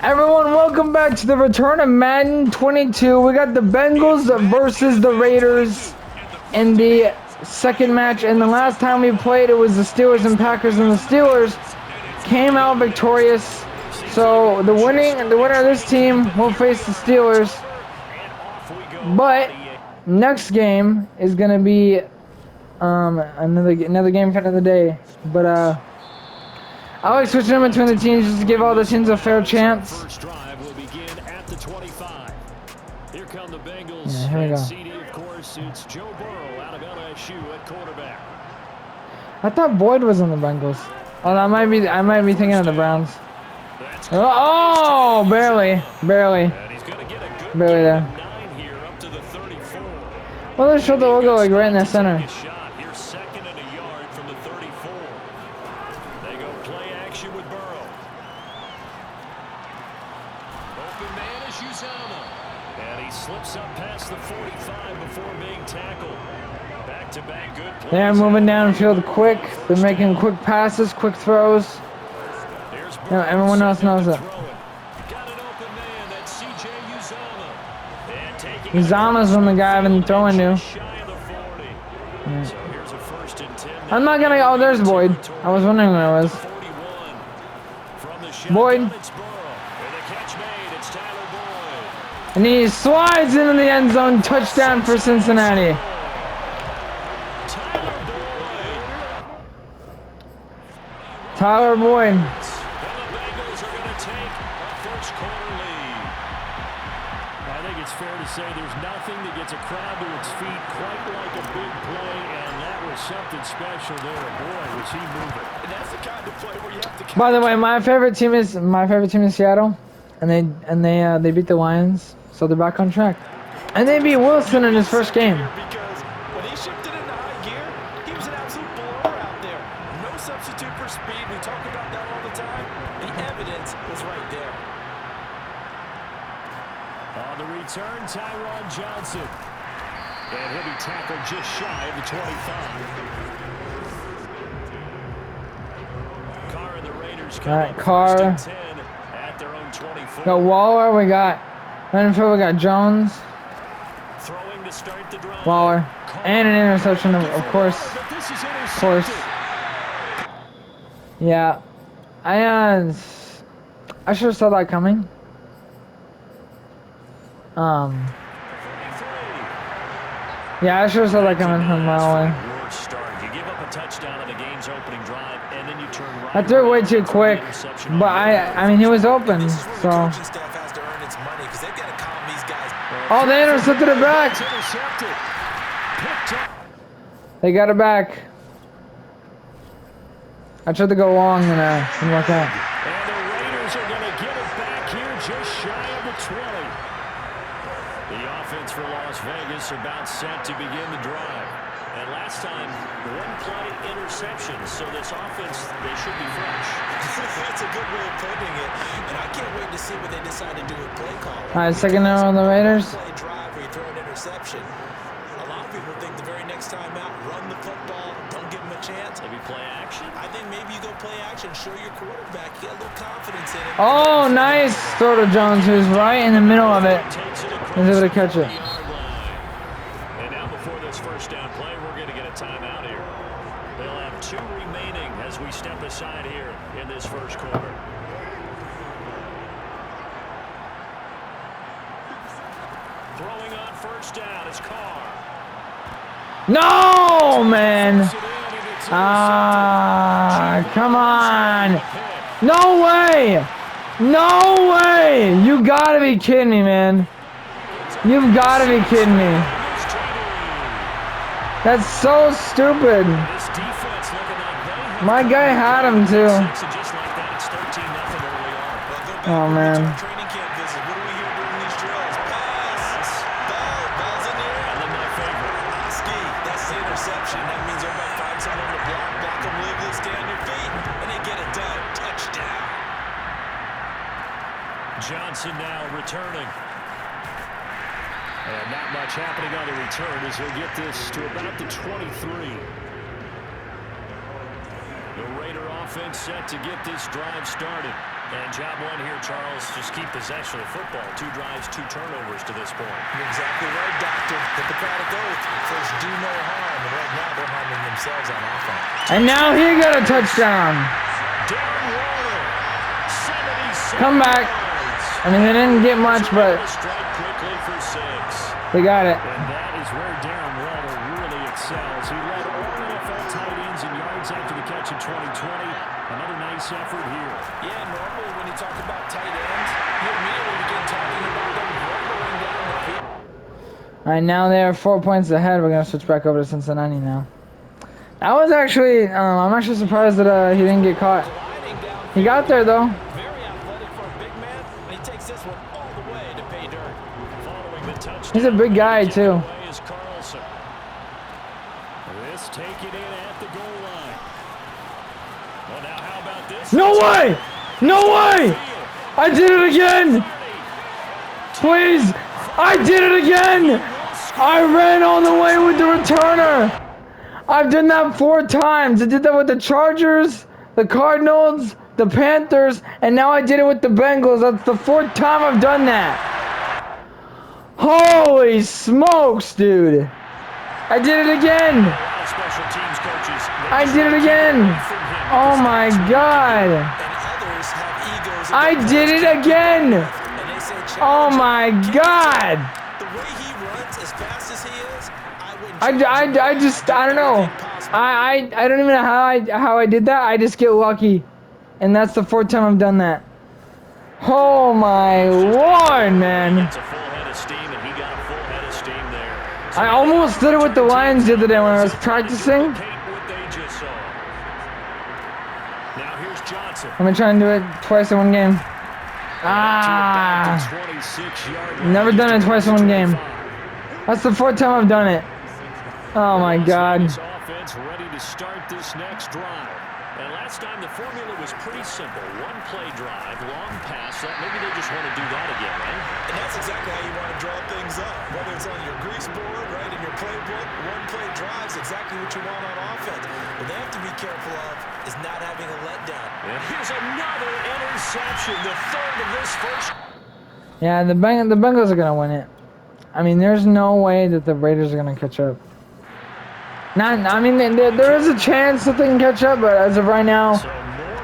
Everyone, welcome back to the return of Madden 22. We got the Bengals versus the Raiders in the second match. And the last time we played, it was the Steelers and Packers, and the Steelers came out victorious. So the winner of this team will face the Steelers. But next game is gonna be another game for another day. But I like switching them between the teams just to give all the teams a fair chance. First drive will begin at the 25. Here come the Bengals. Yeah, here we go. CD, of course, it's Joe Burrow out of LSU at quarterback. I thought Boyd was on the Bengals. Oh, I might be thinking of the Browns. Oh, barely there. Well, they showed the logo like right in the center. Here's second and a yard from the 34. They go play action with Burrow. Open man is Uzama. And he slips up past the 45 before being tackled. Back-to-back good plays. They're moving downfield quick. They're making quick passes, quick throws. No, everyone else knows it. Uzama's from the guy I've been throwing to. Yeah. I'm not gonna. Oh, there's Boyd. I was wondering where it was. Boyd. And he slides into the end zone. Touchdown for Cincinnati. Tyler Boyd. Fair to say there's nothing that gets a crowd to its feet quite like a big play, and that was something special there. Boy, was he moving. And that's the kind of play where you have to. By the way, my favorite team is Seattle, and they beat the Lions, so they're back on track. And they beat Wilson in his first game. Because when he shifted into high gear, he was an absolute blower out there. No substitute for speed. We talk about that all the time. The evidence was right there. On the return, Tyron Johnson. And he'll be tackled just shy of the 25. Carr and the Raiders come up Carr. first and 10 at their own 24. Got Waller, we got Jones. Throwing to start the drive. Waller. And an interception, of course. Of course. Yeah. I should have saw that coming. Yeah, I should have saw that coming from Waller. You give up a touchdown on the game's opening drive, and then you turn right. I threw it way too quick, but I mean he was open, so. Oh, they intercepted it back. They got it back. I tried to go long and didn't work out. And the Raiders are going to get it back here just shy of the 20. The offense for Las Vegas about set to begin the drive. And last time, one play interception. So this offense, they should be fresh. That's a good way of putting it. And I can't wait to see what they decide to do with play call. All right, second down on the Raiders. Play drive where you throw an interception. A lot of people think the very next time out, run the football, don't give them a chance. Maybe play action. I think maybe you go play action, show your quarterback, get a little confidence in it. Oh, nice throw to Jones, who's right in the middle of it. He's able to catch it. And now before this first down play, we're going to get a timeout here. They'll have 2 remaining as we step aside here in this first quarter. Throwing on first down is Carr. No, man. Come on. No way. No way. You gotta be kidding me, man. You've gotta be kidding me. That's so stupid. My guy had him too. Oh, man. Johnson now returning. And not much happening on the return as he'll get this to about the 23. The Raider offense set to get this drive started. And job one here, Charles. Just keep possession of the football. 2 drives, 2 turnovers to this point. You're exactly right, Doctor. Hit the crowd of gold. First, do no harm. And right now, they're harming themselves on offense. And now he got a touchdown. Darren Waller, 77 Come back. I mean, they didn't get much, but strike quickly for 6. they got it. And that is where Darren Waller really excels. He led all NFL tight ends in yards after the catch in 2020. Another nice effort here. Yeah, normally when you talk about tight ends, you immediately begin talking about them rumbling down the field. All right, now they're 4 points ahead. We're gonna switch back over to Cincinnati now. That was actually, I'm actually surprised that he didn't get caught. He got there though. Very athletic for a big man, and he takes this one all the way to pay dirt. Following the touchdown, He's a big guy too. is Carlson. This taken in at the goal line. Well, now how about this? No way! No way! I did it again! Please! I did it again! I ran all the way with the returner! I've done that 4 times. I did that with the Chargers, the Cardinals, the Panthers, and now I did it with the Bengals. That's the 4th time I've done that. Holy smokes, dude. I did it again. Special teams coaches. I did it again. Oh my God. And others have egos. I did it again. And they say, Oh my God. the way he runs as fast as he is, I don't know. I don't even know how I did that. I just get lucky. And that's the 4th time I've done that. Oh my Lord, man. It's a full head of steam, and he got a full head of steam there. So I almost did it with the Lions the other day when I was practicing. what they just saw. Now here's Johnson. I'm gonna try and do it twice in one game. Ah. 26-yard Never done it twice in one game. That's the 4th time I've done it. Oh my God. Offense ready to start this next drive. And last time the formula was pretty simple. 1-play drive, long pass. Maybe they just want to do that again, right? And that's exactly how you want to draw things up. Whether it's on your grease board, right, in your playbook, 1-play drives, exactly what you want on offense. What they have to be careful of is not having a letdown. And here's another interception, the 3rd of this first. Yeah, the Bengals are gonna win it. I mean, there's no way that the Raiders are gonna catch up. I mean, there is a chance that they can catch up, but as of right now,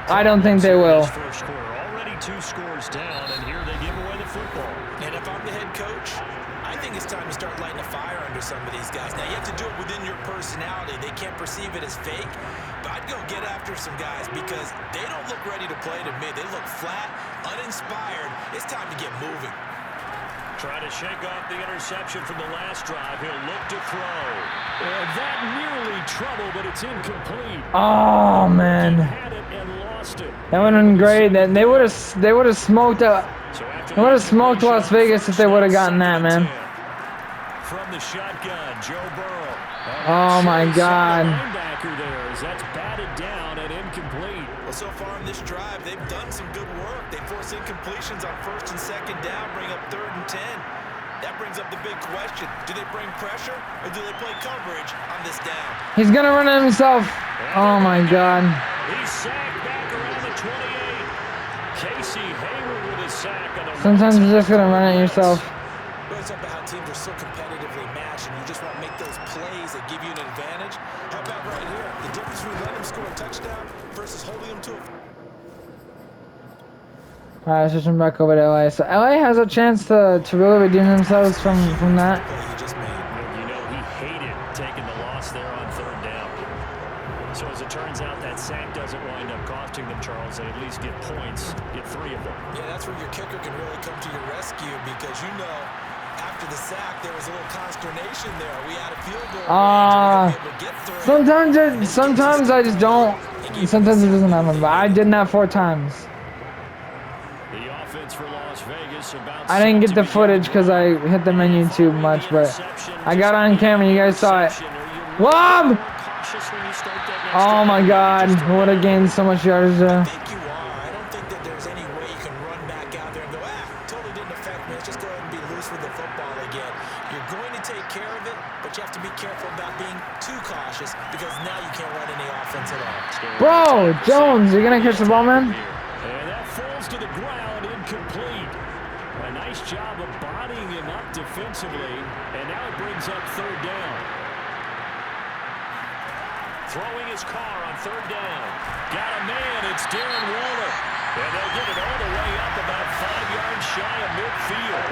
I don't think they will. First quarter, already 2 scores down, and here they give away the football. And if I'm the head coach, I think it's time to start lighting a fire under some of these guys. Now, you have to do it within your personality. They can't perceive it as fake. But I'd go get after some guys because they don't look ready to play to me. They look flat, uninspired. It's time to get moving. Trying to shake off the interception from the last drive. He'll look to throw. That nearly trouble, but it's incomplete. Oh man, Had it and lost it. that would have been great. Then they would have smoked Las Vegas if they would have gotten that, man. From the shotgun, Joe Burrow. Oh my God. Linebacker there as that's batted down and incomplete. Well, so far in this drive, they've done some good work. They force incompletions on 1st and 2nd down, bring up 3rd and 10. That brings up the big question. Do they bring pressure or do they play coverage on this down? He's gonna run it himself. Oh my God. He's sacked back around the 28. Casey Hayward with a sack on the Sometimes you're just gonna run it yourself. Well, it's about how teams are so competitively matched and you just want to make those plays that give you an advantage. How about right here? The difference between letting them score a touchdown versus holding them to a... Alright, switching back over to LA. So LA has a chance to really redeem themselves from that. play he just made. You know, he hated taking the loss there on 3rd down. So as it turns out, that sack doesn't wind up costing them, Charles. They at least get points, get 3 of them. Yeah, that's where your kicker can really come to your rescue because you know after the sack there was a little consternation there. We had a field goal. Sometimes I just don't. Sometimes it doesn't happen, but I did that 4 times. The offense for Las Vegas about I didn't get the footage because I hit the menu too much, but I got on camera. You guys saw it. Lob! Oh my God! Would have gained so much yardage there. I think you are. I don't think that there's any way you can run back out there and go, totally didn't affect me. Let's just go ahead and be loose with the football again. You're going to take care of it, but you have to be careful about being too cautious because now you can't run any offense at all. Bro, Jones, you're gonna catch the ball, man? And that full falls to the ground, incomplete. A nice job of bodying him up defensively, and now it brings up third down. Throwing his car on third down. Got a man, it's Darren Waller. And they'll get it all the way up about 5 yards shy of midfield.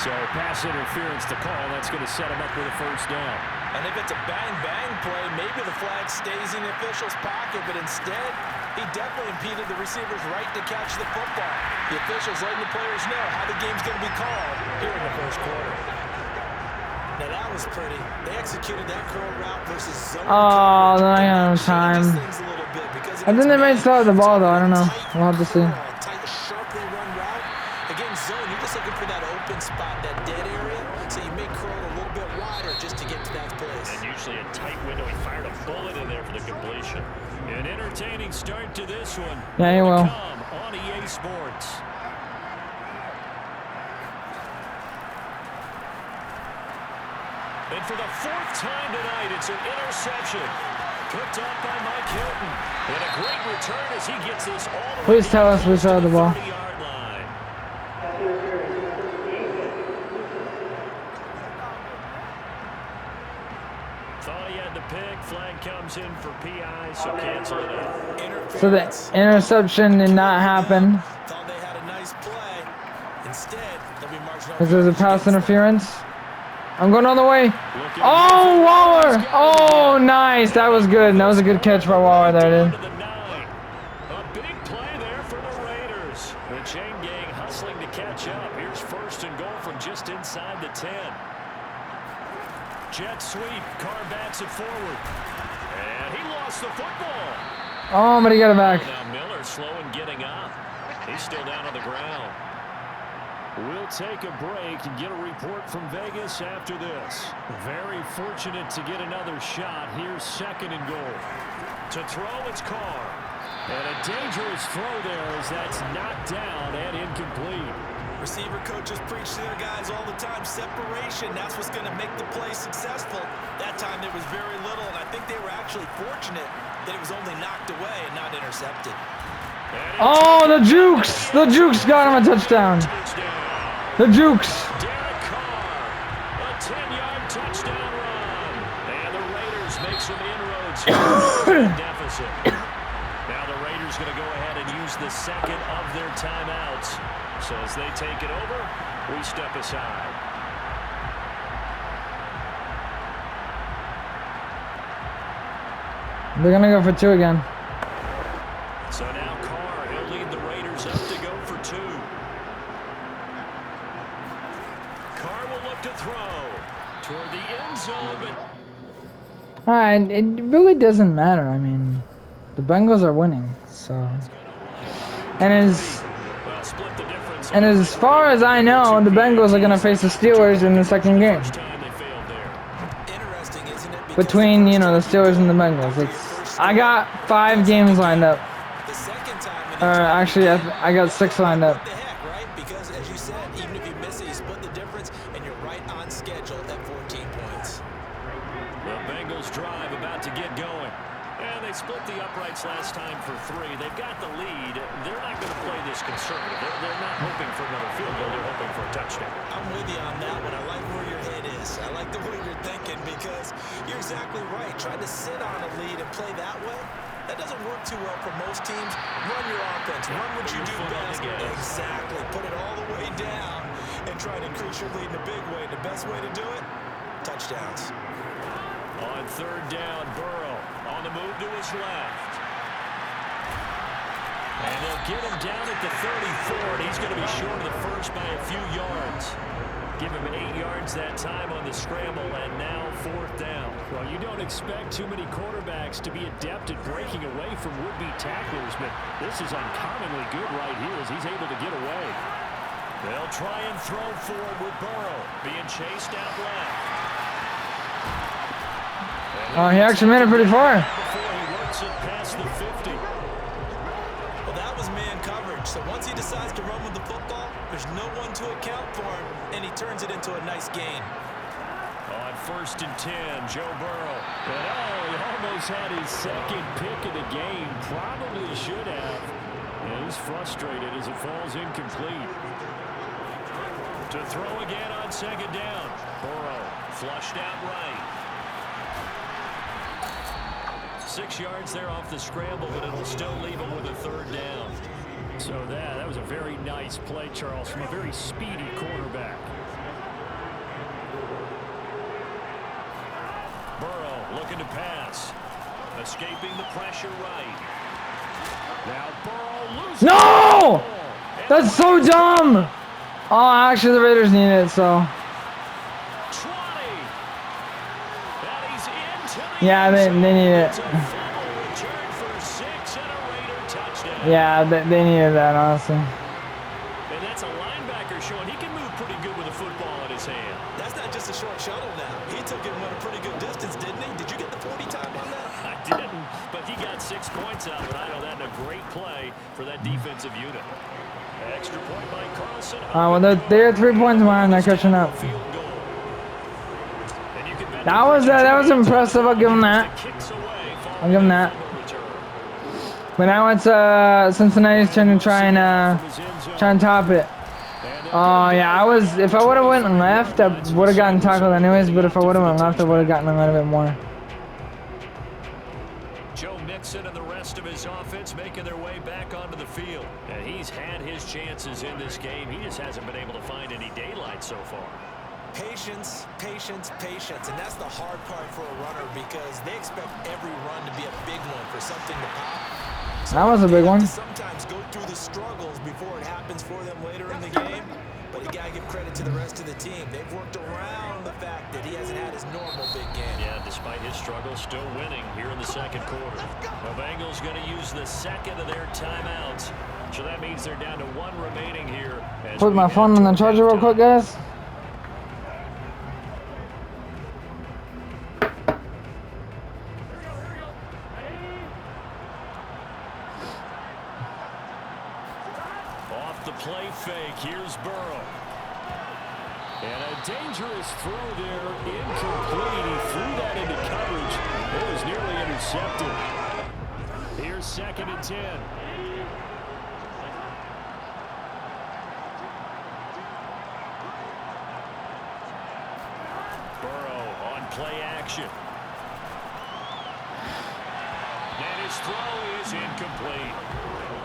So pass interference to call. That's going to set him up with a first down. And if it's a bang-bang play, maybe the flag stays in the official's pocket, but instead, he definitely impeded the receiver's right to catch the football. The officials letting the players know how the game's going to be called here in the first quarter. Now that was pretty. They executed that curl route versus zone. Oh, then I got time. I think they might start the ball though. I don't know. We'll have to see. Tight, sharply run route. Again, zone, you're just looking for that open spot, that dead area, so you may curl a little bit wider just to get to that place. And usually a tight window. He fired a bullet in there for the completion. An entertaining start to this one. Yeah, you will. On EA Sports. And for the fourth time tonight, it's an interception. Picked up by Mike Hilton. And a great return as he gets this all the way. Please tell us we saw the ball. 30-yard line. Thought he had the pick. Flag comes in for PI, so cancel it out. So the interception did not happen. Thought they had a nice play. Instead, they'll be marching Because there's a pass interference. I'm going all the way. Oh, Waller! Oh, nice. That was good. That was a good catch by Waller there, dude. A big play there for the Raiders. The chain gang hustling to catch up. Here's first and goal from just inside the 10. Jet sweep. Carr bats it forward. And he lost the football. Oh, but he got it back. Now Miller slow in getting up. He's still down on the ground. We'll take a break and get a report from Vegas after this. Very fortunate to get another shot. Here's second and goal. To throw, it's Carr. And a dangerous throw there as that's knocked down and incomplete. Receiver coaches preach to their guys all the time. Separation, that's what's going to make the play successful. That time there was very little, and I think they were actually fortunate that it was only knocked away and not intercepted. Oh, the Jukes! The Jukes got him a touchdown. The Jukes. Derek Carr, a 10-yard touchdown run. And the Raiders make some inroads here. Deficit. Now the Raiders going to go ahead and use the second of their timeouts. So as they take it over, we step aside. They're going to go for two again. So now Carr, he'll lead the Raiders up to go for two. Carr will look to throw toward the end zone. Alright, it really doesn't matter. I mean, the Bengals are winning, so. And as far as I know, the Bengals are going to face the Steelers in the second game. Between, you know, the Steelers and the Bengals. I got 5 games lined up. Actually, I got 6 lined up. Because as you said, even if you miss it, you split the difference, and you're right on schedule at 14 points. The Bengals drive about to get going. And they split the uprights last time for 3. They've got the lead. They're not going to play this conservative. They're not hoping for another field goal. They're hoping for a touchdown. I'm with you on that one. I like where your head is. I like the way you're thinking because you're exactly right. Trying to sit on a lead and play that way, that doesn't work too well for most teams. Run your offense. Run what you do best. Exactly. Put it all the way down and try to increase your lead in a big way. The best way to do it, touchdowns. On third down, Burrow on the move to his left. And they'll get him down at the 34, and he's going to be short of the first by a few yards. Give him 8 yards that time on the scramble, and now fourth down. Well, you don't expect too many quarterbacks to be adept at breaking away from would-be tacklers, but this is uncommonly good right here as he's able to get away. They'll try and throw forward with Burrow, being chased out left. Oh, he actually made it pretty far. Before he works it past the 50. Well, that was man coverage. So once he decides to run with the football, there's no one to account for him, and he turns it into a nice gain. On first and 10, Joe Burrow. And he almost Just had his second pick of the game. Probably should have. And he's frustrated as it falls incomplete. To throw again on second down. Burrow flushed out right. 6 yards there off the scramble, but it'll still leave him with a third down. So that was a very nice play, Charles, from a very speedy quarterback. Burrow looking to pass. Escaping the pressure right. Now Burrow loses. No! That's so dumb! Oh, actually the Raiders need it, so. 20. And he's into the Yeah, they need it. It's a fumble return for 6 and a Raider touchdown. Yeah, they needed that, honestly. And that's a linebacker showing he can move pretty good with a football in his hand. That's not just a short shuttle now. He took it a pretty good distance, didn't he? Did you get the 40 time on that? I didn't, but he got 6 points out of it. I know that in a great play for that defensive unit. Extra point by Carlson. Well, they're 3 points behind. They're catching up. That was impressive. I'll give them that. I'll give them that. But now it's Cincinnati's turn to try and top it. Oh yeah, if I would have went left, I would have gotten tackled anyways. But if I would have went left, I would have gotten a little bit more. Joe Mixon and the rest of his offense making their way back onto the field. And he's had his chances in this game. He just hasn't been able to find any daylight so far. Patience, patience, patience. And that's the hard part for a runner because they expect every run to be a big one for something to pop. So that was a big one. Sometimes go through the struggles before it happens for them later in the game. But you got to give credit to the rest of the team. They've worked around the fact that he hasn't had his normal big game. Yeah, despite his struggles, still winning here in the second quarter. The Bengals going to use the second of their timeouts. So that means they're down to 1 remaining here. Put my phone on the charger real quick, guys. Off the play fake, here's Burrow. And a dangerous throw there, incomplete. He threw that into coverage. It was nearly intercepted. Here's 2nd and 10. Burrow on play action. And his throw is incomplete.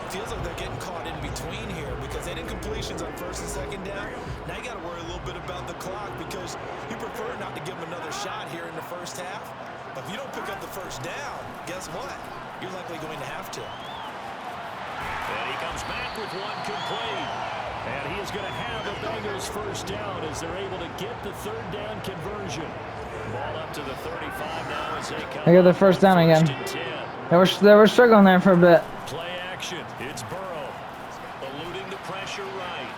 Feels like they're getting caught in between here because they had incompletions on 1st and 2nd down. Now you got to worry a little bit about the clock because you prefer not to give them another shot here in the first half. But if you don't pick up the 1st down, guess what? You're likely going to have to. And he comes back with 1 complete. And he is going to have a Bengals 1st down as they're able to get the 3rd down conversion. Ball up to the 35 now as they come. They got the 1st down again. They were struggling there for a bit. Play action. It's Burrow eluding the pressure right.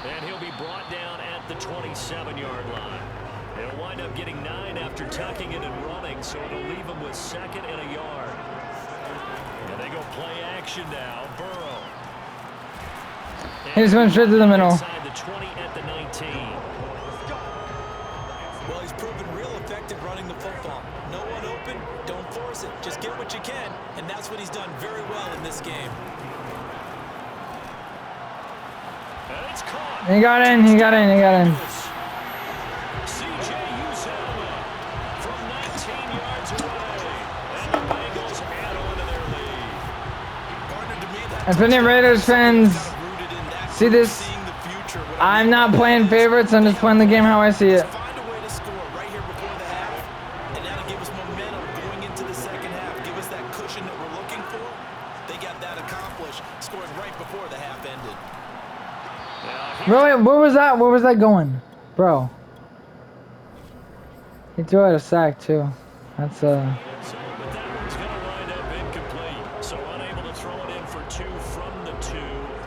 And he'll be brought down at the 27-yard line. He'll wind up getting 9 after tucking it and running, so it'll leave him with 2nd and a yard. And they go play action now. Burrow. He just went straight to the middle. Inside the 20 at the 19. Well, he's proven real effective running the football. No one open, don't force it. Just get what you can, and that's what he's done very well in this game. And it's caught. He got in. C.J. Uzomah from 19 yards away. And the Bengals add on to their lead. Partner, to me, If any Raiders fans see this, I'm not playing favorites. I'm just playing the game how I see it. Find a way to score right here before the half, and that'll give us momentum going into the second half. Give us that cushion that we're looking for. They got that accomplished, scoring right before the half ended. Really? Where was that? Where was that going? Bro. He threw out a sack too. That's But that one's going to wind up incomplete. So unable to throw it in for 2 from the 2.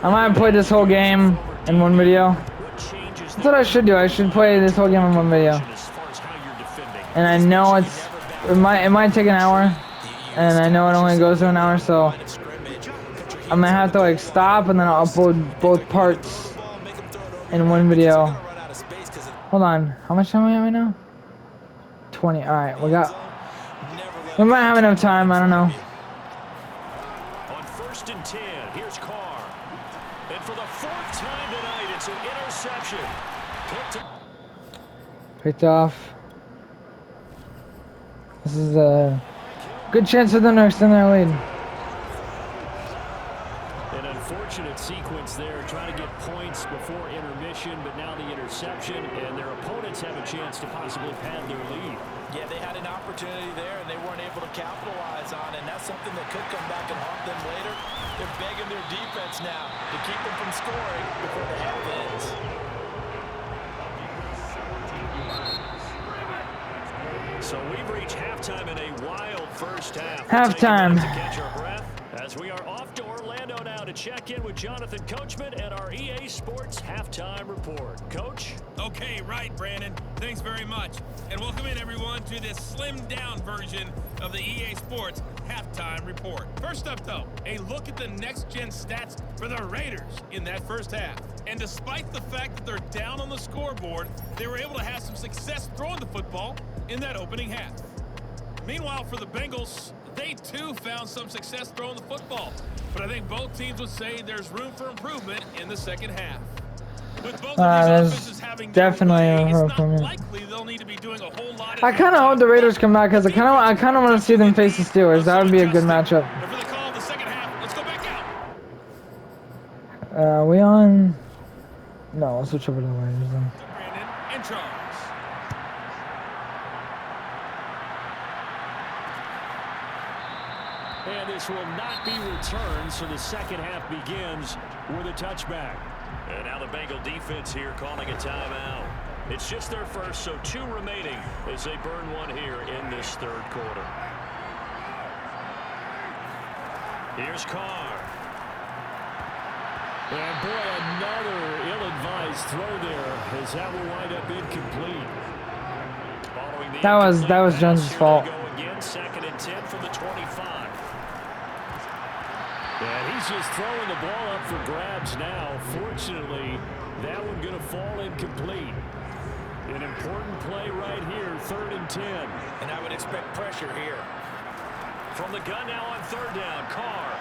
I might have played this whole game in one video. That's what I should do. I should play this whole game in one video. And I know it might take an hour. And I know it only goes to an hour, so I'm gonna have to like stop and then I'll upload both parts in one video. Hold on, how much time are we at right now? 20. All right, we got well. We might have enough time. I don't know. On 1st and 10, here's Carr. And for the 4th time tonight, it's an interception. Picked off. This is a good chance for them to extend their lead. An unfortunate sequence there, trying to get points before intermission, but now the interception, and their opponents have a chance to possibly pad their lead. Yeah, they had an opportunity there, and they weren't able to capitalize on it, and that's something that could come back and haunt them later. They're begging their defense now to keep them from scoring before the half ends. So we've reached halftime in a wild first half. Halftime. To catch our breath as we are off to Orlando now to check in with Jonathan Coachman and our EA Sports Halftime Report. Coach? Okay, right, Brandon. Thanks very much. And welcome in, everyone, to this slimmed-down version of the EA Sports Halftime Report. First up, though, a look at the next-gen stats for the Raiders in that first half. And despite the fact that they're down on the scoreboard, they were able to have some success throwing the football in that opening half. Meanwhile, for the Bengals, they too found some success throwing the football. But I think both teams would say there's room for improvement in the second half. With both of these offenses having definitely their way, a it's not improvement. likely they'll need to be doing a whole lot. I kind of hope the Raiders come back because I kind of want to see them face the Steelers. That would be a good matchup. And for the call of the second half, let's go back out. We on? No, let's switch over to the Raiders then. Brandon and Charles. And this will not be returned, so the second half begins with a touchback. And now the Bengal defense here calling a timeout. It's just their first, so 2 remaining as they burn one here in this third quarter. Here's Carr. And boy, another ill-advised throw there as that will wind up incomplete. Following the That was Jones' fault. Go again, 2nd and 10 from the 25. And he's just throwing the ball up for grabs now. Fortunately, that one going to fall incomplete. An important play right here, 3rd and 10. And I would expect pressure here. From the gun now on 3rd down, Carr.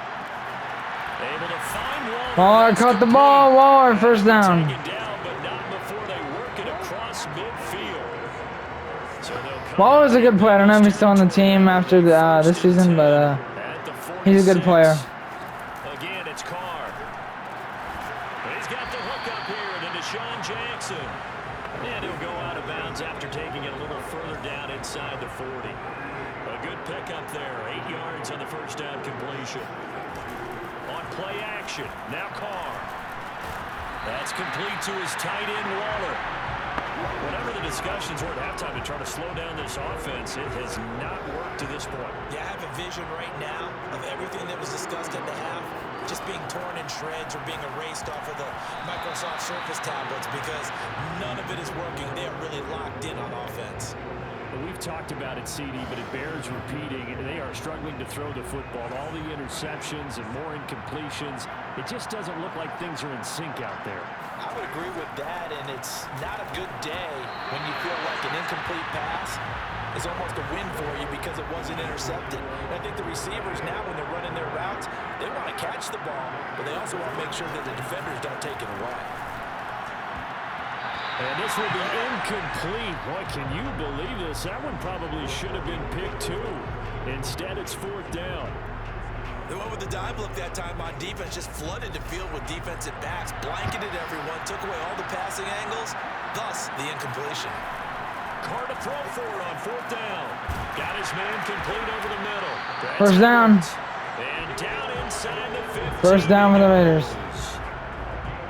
Able to find Waller. Waller caught the ball. Waller, first down. Taken down, but not before they work it across midfield. So Waller's a good player. I don't know if he's still on the team after this season, but he's a good player. Again, it's Carr. And he's got the hook up here to Deshaun Jackson. And he'll go out of bounds after taking it a little further down inside the 40. A good pickup there. 8 yards on the first down completion. On play action, now Carr. That's complete to his tight end, Waller. Whatever the discussions were at halftime to try to slow down this offense, it has not worked to this point. Yeah, I have a vision right now of everything that was discussed at the half just being torn in shreds or being erased off of the Microsoft Surface tablets because none of it is working. They are really locked in on offense. We've talked about it, CD, but it bears repeating. They are struggling to throw the football. All the interceptions and more incompletions. It just doesn't look like things are in sync out there. I would agree with that, and it's not a good day when you feel like an incomplete pass is almost a win for you because it wasn't intercepted. And I think the receivers now, when they're running their routes, they want to catch the ball, but they also want to make sure that the defenders don't take it away. And this will be incomplete. Boy, can you believe this? That one probably should have been picked too. Instead, it's 4th down. They went with the dime look that time on defense, just flooded the field with defensive backs, blanketed everyone, took away all the passing angles, thus the incompletion. Carr to throw for it on 4th down. Got his man complete over the middle. That's First down. And down inside the 15. First down for the Raiders.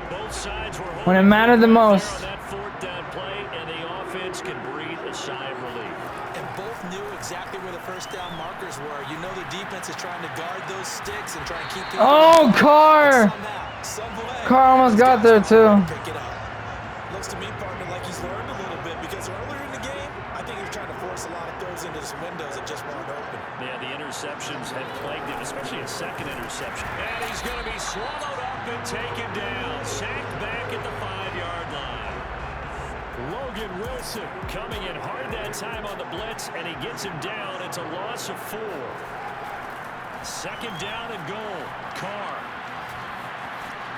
Both sides were When it mattered the most. on that 4th down play, and the offense can breathe a sigh of relief. And both knew exactly where the first down markers were. You know the defense is trying to guard those sticks and try and keep people. Oh, Carr! Carr almost got there too. Pick it up. Looks to me, partner, like he's learned a little bit because earlier in the game, I think he was trying to force a lot of throws into some windows that just weren't open. Yeah, the interceptions had plagued him, especially a second interception. And he's going to be swallowed up and taken down. Sacked back at the 5-yard line. Logan Wilson coming in hard that time on the blitz, and he gets him down. It's a loss of 4. Second down and goal. Carr.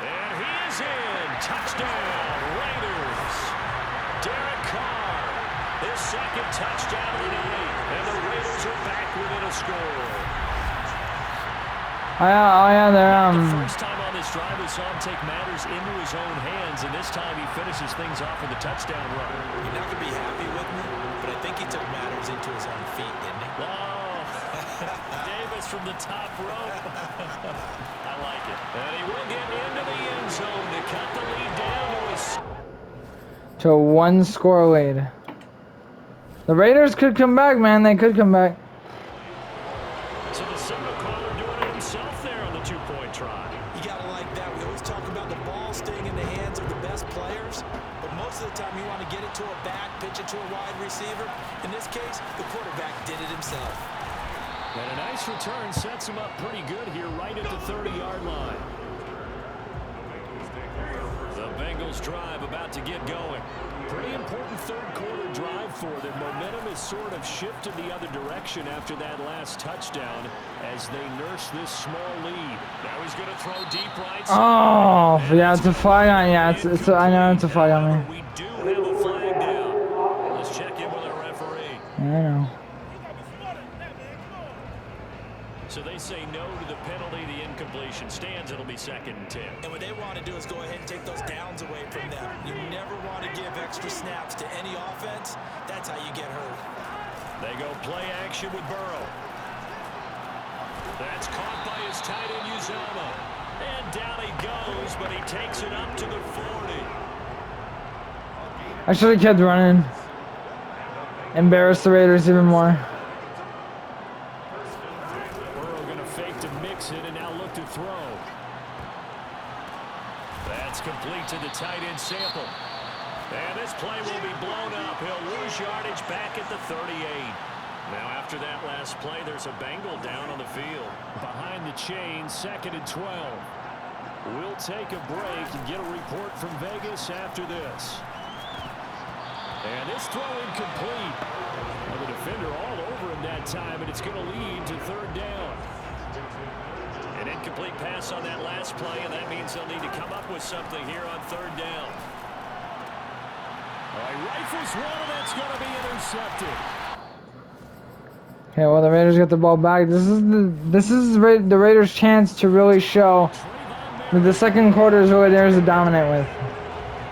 And he is in. Touchdown, Raiders. Derek Carr, his second touchdown of the night, and the Raiders are back within a score. Oh yeah, they're The first time on this drive, we saw him take matters into his own hands, and this time he finishes things off with a touchdown run. You're not going to be happy with me, but I think he took matters into his own feet, didn't he? Oh, Davis from the top rope. I like it. And he will get into the end zone to cut the lead down to a 1-score lead. The Raiders could come back, man. They could come back. So the signal caller doing it himself there on the 2-point try. You got to like that. We always talk about the ball staying in the hands of the best players, but most of the time you want to get it to a back, pitch it to a wide receiver. In this case, the quarterback did it himself. And a nice return sets him up pretty good here right at the 30-yard line. The Bengals drive about to get going. Pretty important third-quarter drive for them. Momentum has sort of shifted the other direction after that last touchdown as they nurse this small lead. Now he's going to throw deep right. Oh, yeah, it's a flag on. Yeah, I know it's a flag on me. We do have a flag down. Let's check in with our referee. I know. So they say no to the penalty. The incompletion stands. It'll be 2nd and 10. And what they want to do is go ahead and take those downs away from them. You never want to give extra snaps to any offense. That's how you get hurt. They go play action with Burrow. That's caught by his tight end, Uzoma. And down he goes, but he takes it up to the 40. I should have kept running. Embarrass the Raiders even more. Fake to mix it and now look to throw. That's complete to the tight end Sample. And this play will be blown up. He'll lose yardage back at the 38. Now after that last play, there's a Bengal down on the field. Behind the chain, 2nd and 12. We'll take a break and get a report from Vegas after this. And this throw incomplete. Well, the defender all over him that time, and it's going to lead to 3rd down. An incomplete pass on that last play, and that means they'll need to come up with something here on 3rd down. All right, rifles one, and that's going to be intercepted. Okay, well, the Raiders get the ball back. This is the Raiders' chance to really show that the second quarter is really theirs to dominate with.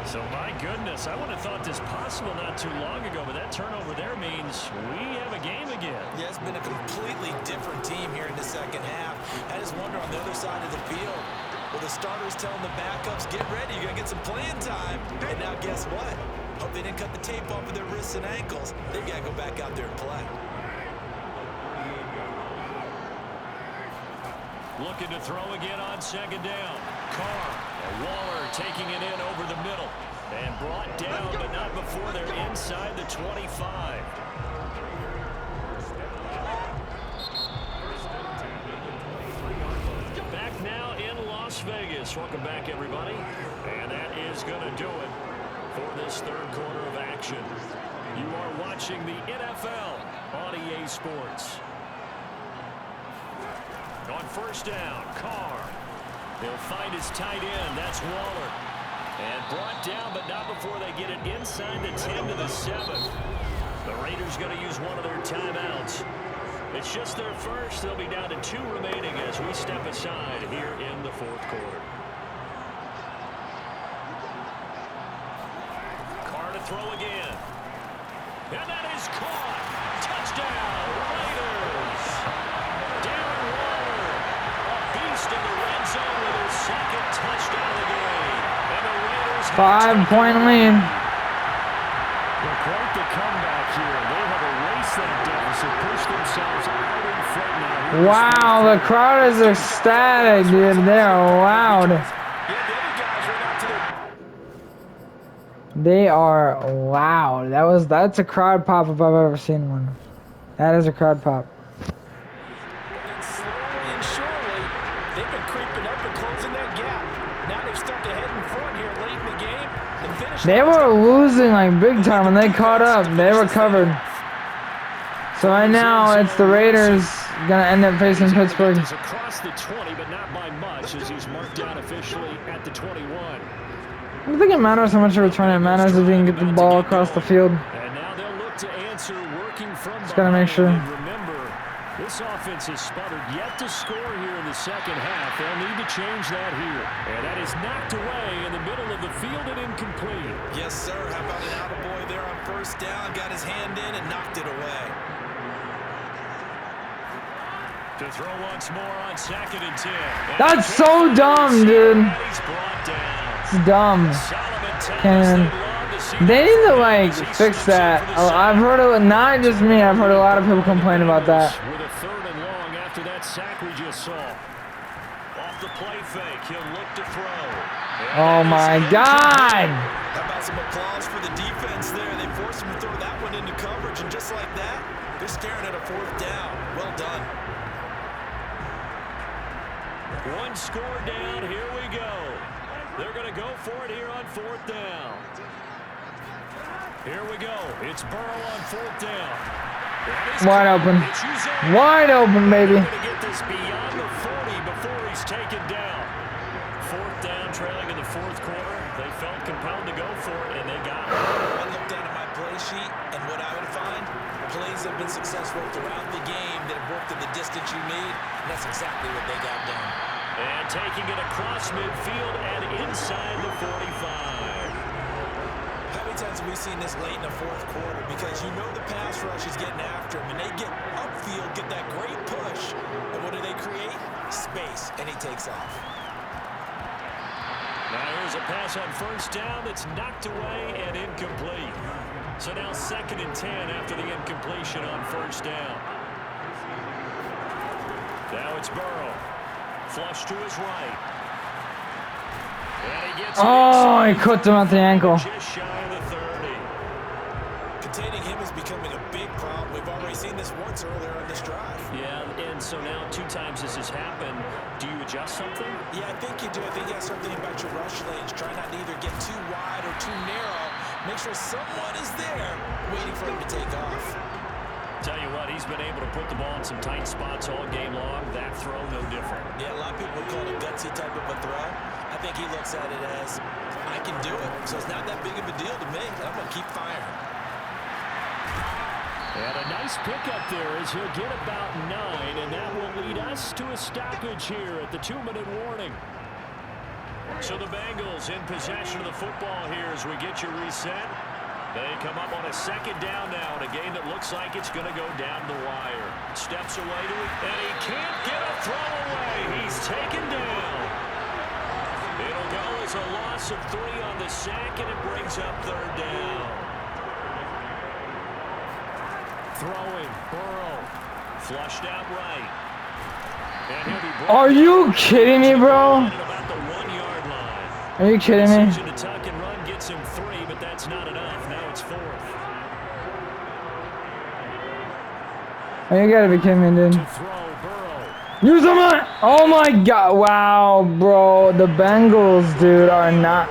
So, my goodness, I would have thought this possible not too long ago, but that turnover there means we have a game again. Yeah, it's been a completely different team here in the second half. I just wonder on the other side of the field, where the starters telling the backups, get ready, you're going to get some playing time. And now guess what? Hope they didn't cut the tape off of their wrists and ankles. They've got to go back out there and play. Looking to throw again on 2nd down. Carr and Waller taking it in over the middle. And brought down, but not before they're inside the 25. Back now in Las Vegas. Welcome back, everybody. And that is going to do it for this 3rd quarter of action. You are watching the NFL on EA Sports. On 1st down, Carr. He'll find his tight end. That's Waller. And brought down, but not before they get it inside the 10 to the 7. The Raiders going to use one of their timeouts. It's just their first. They'll be down to 2 remaining as we step aside here in the 4th quarter. Carr to throw again. And that is caught. Touchdown, Raiders. Darren Waller, a beast in the red zone with his 2nd touchdown of the game. And the Raiders 5-point lead. Well, quite the comeback here. They have erased that deficit, pushed themselves out in front now. Wow, the crowd is ecstatic, dude. They are loud. They are loud. That's a crowd pop if I've ever seen one. That is a crowd pop. And slowly and surely, they've been creeping up and closing that gap. Now they've stepped ahead in front here late in the game. The finish They were losing like big time and they caught up. They recovered. So right now it's the Raiders gonna end up facing Pittsburgh. He's across the 20, but not by much as he's marked down officially at the 21. I don't think it matters how much you return. It matters if you can get the ball across the field. And now they'll look to answer working from Just gotta make sure. Remember, this offense has sputtered yet to score here in the second half. They'll need to change that here. And that is knocked away in the middle of the field and incomplete. Yes, sir. How about an attaboy there on first down? Got his hand in and knocked it away. To throw once more on 2nd and 10. That's so dumb, dude. He's brought down. It's dumb. They need to like fix that. I've heard of it, not just me. I've heard a lot of people complain about that. With a 3rd and long after that sack we just saw. Off the play fake, he'll look to throw. Oh my God! How about some applause for the defense there? They forced him to throw that one into coverage, and just like that, they're staring at a 4th down. Well done. One score down, here we go. They're going to go for it here on 4th down. Here we go. It's Burrow on 4th down. Wide open. Wide open, baby. To get this beyond the 40 before he's taken down. 4th down, trailing in the 4th quarter. They felt compelled to go for it, and they got it. I looked down at my play sheet, and what I would find, plays have been successful throughout the game that have worked at the distance you need, and that's exactly what they got done. And taking it across midfield and inside the 45. How many times have we seen this late in the 4th quarter? Because you know the pass rush is getting after him, and they get upfield, get that great push, and what do they create? Space, and he takes off. Now here's a pass on 1st down that's knocked away and incomplete. So now 2nd and 10 after the incompletion on 1st down. Now it's Burrow. Flush to his right. And he gets he clipped him at the ankle. Just shy of the 30. Containing him is becoming a big problem. We've already seen this once earlier in this drive. Yeah, and so now 2 times this has happened. Do you adjust something? Yeah, I think you do. I think you have something about your rush lanes. Try not to either get too wide or too narrow. Make sure someone is there waiting for him to take off. Tell you what, he's been able to put the ball in some tight spots all game long. That throw, no different. Yeah, a lot of people would call it a gutsy type of a throw. I think he looks at it as, I can do it. So it's not that big of a deal to me. I'm going to keep firing. And a nice pickup there as he'll get about 9, and that will lead us to a stoppage here at the 2-minute warning. So the Bengals in possession of the football here as we get you reset. They come up on a 2nd down now in a game that looks like it's going to go down the wire. Steps away to it, and he can't get a throw away. He's taken down. It'll go as a loss of 3 on the sack, and it brings up 3rd down. Throwing, Burrow, flushed out right. And he'll be Are you kidding me, bro? about the 1-yard line. Are you kidding me? Decision to tuck and run gets him 3, but that's not enough. Now it's 4th. Oh, you gotta be kidding me, dude. To throw, Burrow. Use them on! Oh my God! Wow, bro, the Bengals, dude, are not.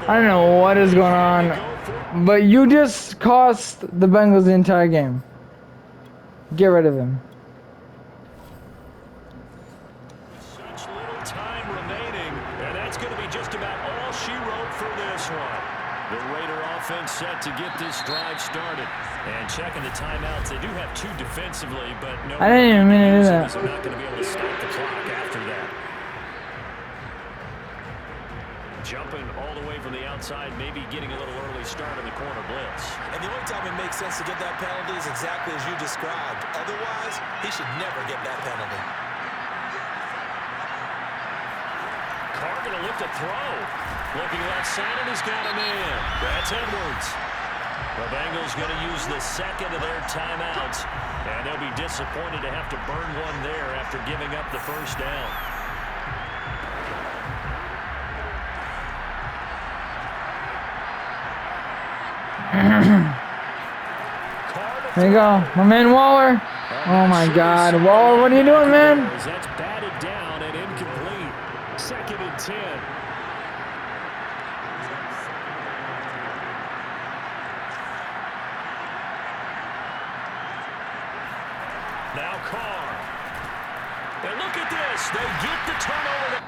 I don't know what is going on, but you just cost the Bengals the entire game. Get rid of him. Such little time remaining, and that's going to be just about all she wrote for this one. The Raider offense set to get this drive started. And checking the timeouts, they do have 2 defensively, but no. I didn't even mean to do that. They're not going to be able to stop the clock after that. Jumping all the way from the outside, maybe getting a little early start in the corner blitz. And the only time it makes sense to get that penalty is exactly as you described. Otherwise, he should never get that penalty. Carr going to lift a throw. Looking left side, and he's got him in. That's Edwards. The Bengals going to use the 2nd of their timeouts, and they'll be disappointed to have to burn one there after giving up the 1st down. There you go, my man Waller. Oh my God, Waller, what are you doing, man? That's batted down and incomplete. 2nd and 10. Carr. And look at this. They get the turnover.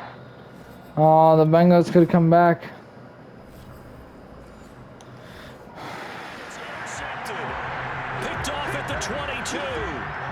Oh, the Bengals could come back. Intercepted. Picked off at the 22.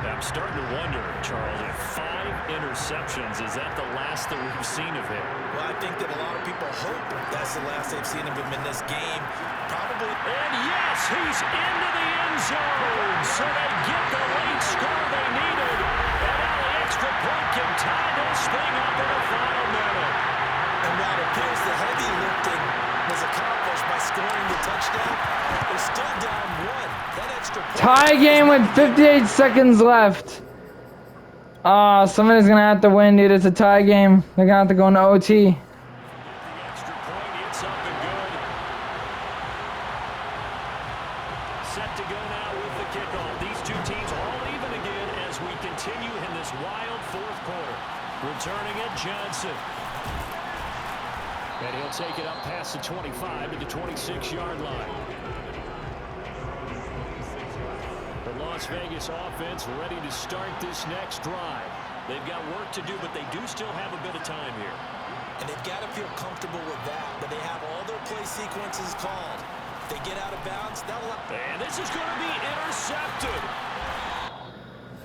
I'm starting to wonder, Charles, if 5 interceptions, is that the last that we've seen of him? Well, I think that a lot of people hope that's the last they've seen of him in this game. Probably. And yes, he's into the end zone. So they get the late score they needed. And now the extra point can tie this thing up in the final minute. And while it appears the heavy lifting was accomplished by scoring the touchdown, they're still down 1. That extra point. Tie game with 58 seconds left. Somebody's gonna have to win, dude. It's a tie game. They're gonna have to go into OT. Extra point, it's up and good. Set to go now with the kickoff. These two teams all even again as we continue in this wild fourth quarter. Returning it, Johnson. And he'll take it up past the 25 to the 26-yard line. The Las Vegas offense ready to start this next drive. They've got work to do, but they do still have a bit of time here. And they've got to feel comfortable with that, but they have all their play sequences called. If they get out of bounds, and this is going to be intercepted.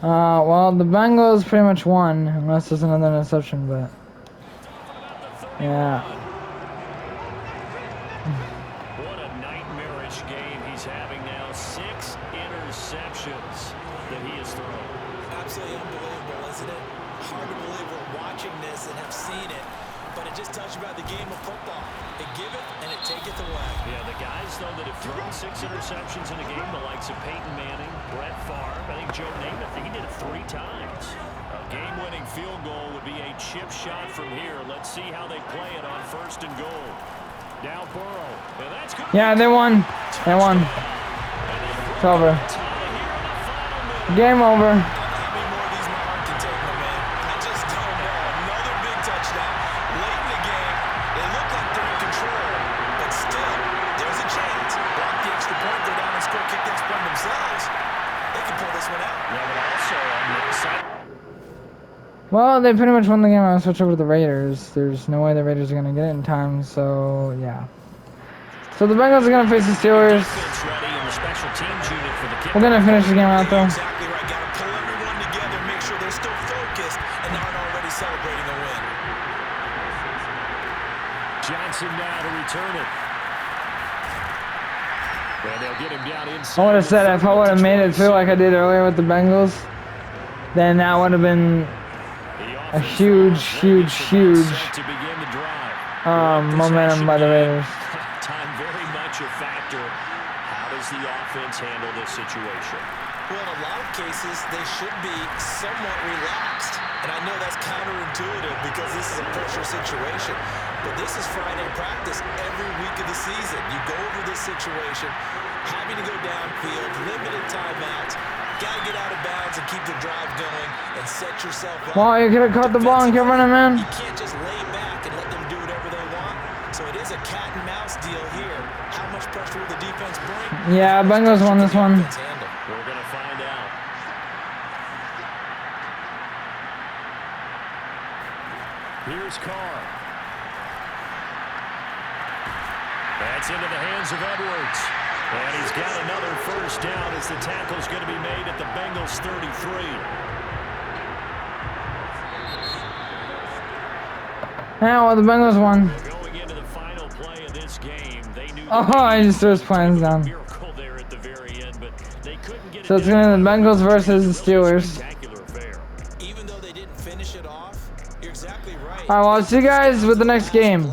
Well, the Bengals pretty much won, unless there's another interception, but yeah. What a nightmarish game he's having now. 6 interceptions that he has thrown. Absolutely unbelievable, isn't it? Hard to believe we're watching this and have seen it, but it just tells you about the game of football. It giveth and it taketh away. Yeah, the guys, though, that have thrown 6 interceptions in a game, the likes of Peyton Manning, Brett Favre, I think Joe Namath, he did it 3 times. A game-winning field goal would be a chip shot from here. Let's see how they play it on 1st and goal. Now Burrow. And that's good. Yeah, they won. They won. It's over. Game over. How many more of these my heart can take, my man? I just don't know. Another big touchdown. Late in the game, they look like they're in control, but still, there's a chance. Block the extra point, go down and score, kick the extra point themselves. They can pull this one out. Yeah, but also on the side. Well, they pretty much won the game. I'll switch over to the Raiders. There's no way the Raiders are going to get it in time, so yeah. So the Bengals are going to face the Steelers. We're going to finish the game out, though. Exactly right. Got to pull everyone together, make sure they're still focused and aren't already celebrating a win. Johnson now to return it. And they'll get him down inside. I would have said if I would have made it feel like I did earlier with the Bengals, then that would have been a huge momentum by the Raiders. Time very much a factor. How does the offense handle this situation? Well, in a lot of cases, they should be somewhat relaxed. And I know that's counterintuitive because this is a pressure situation. But this is Friday practice every week of the season. You go over this situation, having to go downfield, limited timeouts. Got to get out of bounds and keep the drive going and set yourself up. Wow, you could have caught the ball and kept running, man. You can't just lay back and let them do whatever they want. So it is a cat and mouse deal here. How much pressure will the defense bring? Yeah, Bengals won this one. We're going to find out. Here's Carr. That's into the hands of Edwards. And he's got another first down as the tackle's going to be made at the Bengals 33. Yeah, well, the Bengals won. Going into the final play of this game, they knew I just threw his plans down. Miracle there at the very end, but they couldn't get So it's going to be the Bengals versus the Steelers. Spectacular affair. Even though they didn't finish it off, you're exactly right. Alright, well, I'll see you guys with the next game.